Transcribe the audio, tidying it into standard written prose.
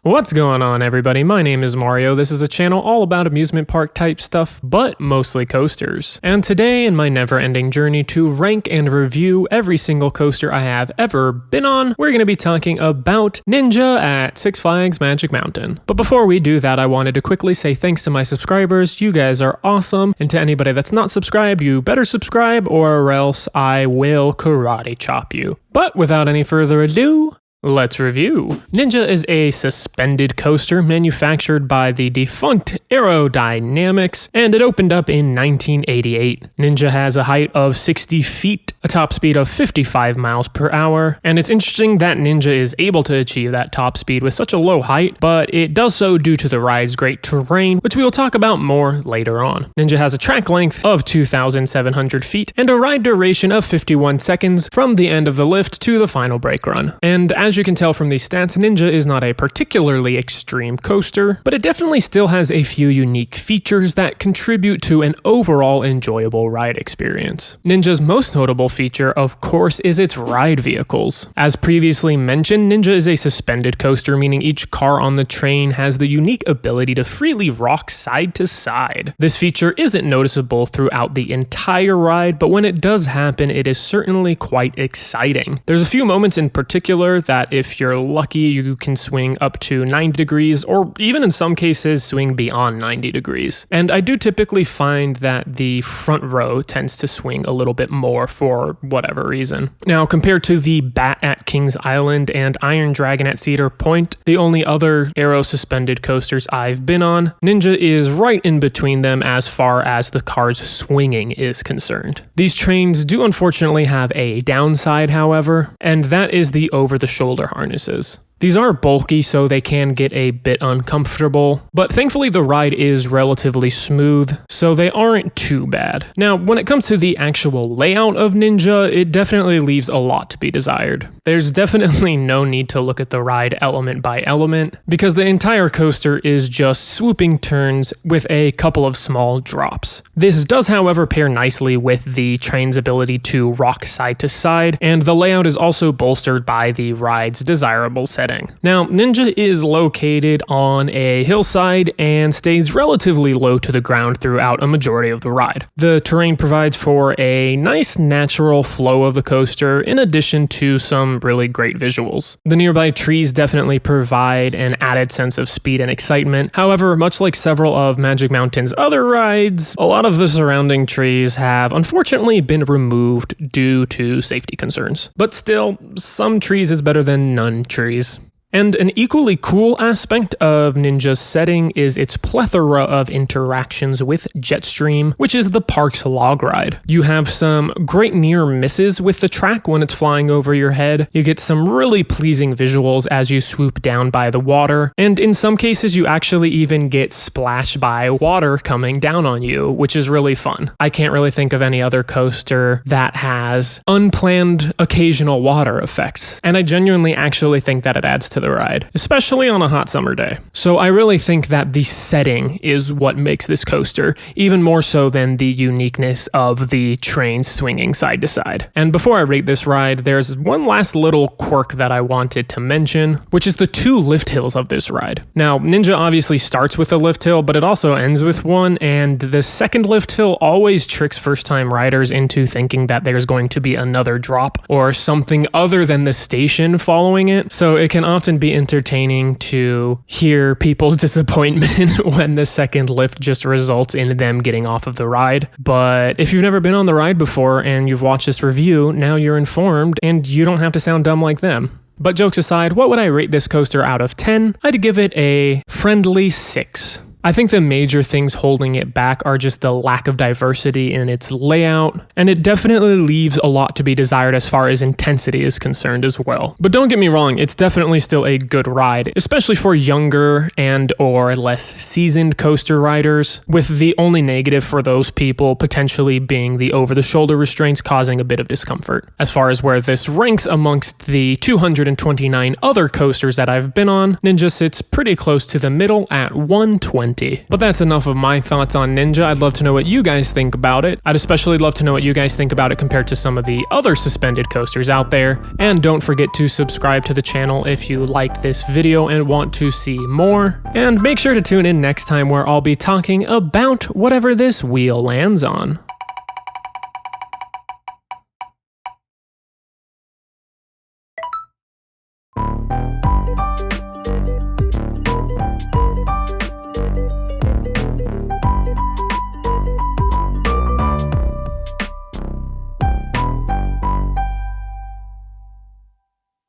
What's going on, everybody? My name is Mario. This is a channel all about amusement park type stuff, but mostly coasters. And today, in my never-ending journey to rank and review every single coaster I have ever been on, we're going to be talking about Ninja at Six Flags Magic Mountain. But before we do that, I wanted to quickly say thanks to my subscribers. You guys are awesome. And to anybody that's not subscribed, you better subscribe or else I will karate chop you. But without any further ado, let's review. Ninja is a suspended coaster manufactured by the defunct Aerodynamics, and it opened up in 1988. Ninja has a height of 60 feet, a top speed of 55 miles per hour, and it's interesting that Ninja is able to achieve that top speed with such a low height, but it does so due to the ride's great terrain, which we will talk about more later on. Ninja has a track length of 2,700 feet and a ride duration of 51 seconds from the end of the lift to the final brake run. And as you can tell from these stats, Ninja is not a particularly extreme coaster, but it definitely still has a few unique features that contribute to an overall enjoyable ride experience. Ninja's most notable feature, of course, is its ride vehicles. As previously mentioned, Ninja is a suspended coaster, meaning each car on the train has the unique ability to freely rock side to side. This feature isn't noticeable throughout the entire ride, but when it does happen, it is certainly quite exciting. There's a few moments in particular that if you're lucky, you can swing up to 90 degrees, or even in some cases, swing beyond 90 degrees. And I do typically find that the front row tends to swing a little bit more for whatever reason. Now, compared to the Bat at Kings Island and Iron Dragon at Cedar Point, the only other aero suspended coasters I've been on, Ninja is right in between them as far as the car's swinging is concerned. These trains do unfortunately have a downside, however, and that is the over-the-shoulder harnesses. These are bulky, so they can get a bit uncomfortable, but thankfully the ride is relatively smooth, so they aren't too bad. Now, when it comes to the actual layout of Ninja, it definitely leaves a lot to be desired. There's definitely no need to look at the ride element by element, because the entire coaster is just swooping turns with a couple of small drops. This does, however, pair nicely with the train's ability to rock side to side, and the layout is also bolstered by the ride's desirable setting. Now, Ninja is located on a hillside and stays relatively low to the ground throughout a majority of the ride. The terrain provides for a nice natural flow of the coaster in addition to some really great visuals. The nearby trees definitely provide an added sense of speed and excitement. However, much like several of Magic Mountain's other rides, a lot of the surrounding trees have unfortunately been removed due to safety concerns. But still, some trees is better than none trees. And an equally cool aspect of Ninja's setting is its plethora of interactions with Jetstream, which is the park's log ride. You have some great near misses with the track when it's flying over your head. You get some really pleasing visuals as you swoop down by the water, and in some cases you actually even get splashed by water coming down on you, which is really fun. I can't really think of any other coaster that has unplanned occasional water effects, and I genuinely actually think that it adds to the ride, especially on a hot summer day. So I really think that the setting is what makes this coaster, even more so than the uniqueness of the train swinging side to side. And before I rate this ride, there's one last little quirk that I wanted to mention, which is the two lift hills of this ride. Now, Ninja obviously starts with a lift hill, but it also ends with one, and the second lift hill always tricks first-time riders into thinking that there's going to be another drop or something other than the station following it, so it can often be entertaining to hear people's disappointment when the second lift just results in them getting off of the ride. But if you've never been on the ride before and you've watched this review, now you're informed and you don't have to sound dumb like them. But jokes aside, what would I rate this coaster out of 10? I'd give it a friendly 6. I think the major things holding it back are just the lack of diversity in its layout, and it definitely leaves a lot to be desired as far as intensity is concerned as well. But don't get me wrong, it's definitely still a good ride, especially for younger and or less seasoned coaster riders, with the only negative for those people potentially being the over-the-shoulder restraints causing a bit of discomfort. As far as where this ranks amongst the 229 other coasters that I've been on, Ninja sits pretty close to the middle at 120. plenty. But that's enough of my thoughts on Ninja. I'd love to know what you guys think about it. I'd especially love to know what you guys think about it compared to some of the other suspended coasters out there. And don't forget to subscribe to the channel if you liked this video and want to see more. And make sure to tune in next time where I'll be talking about whatever this wheel lands on.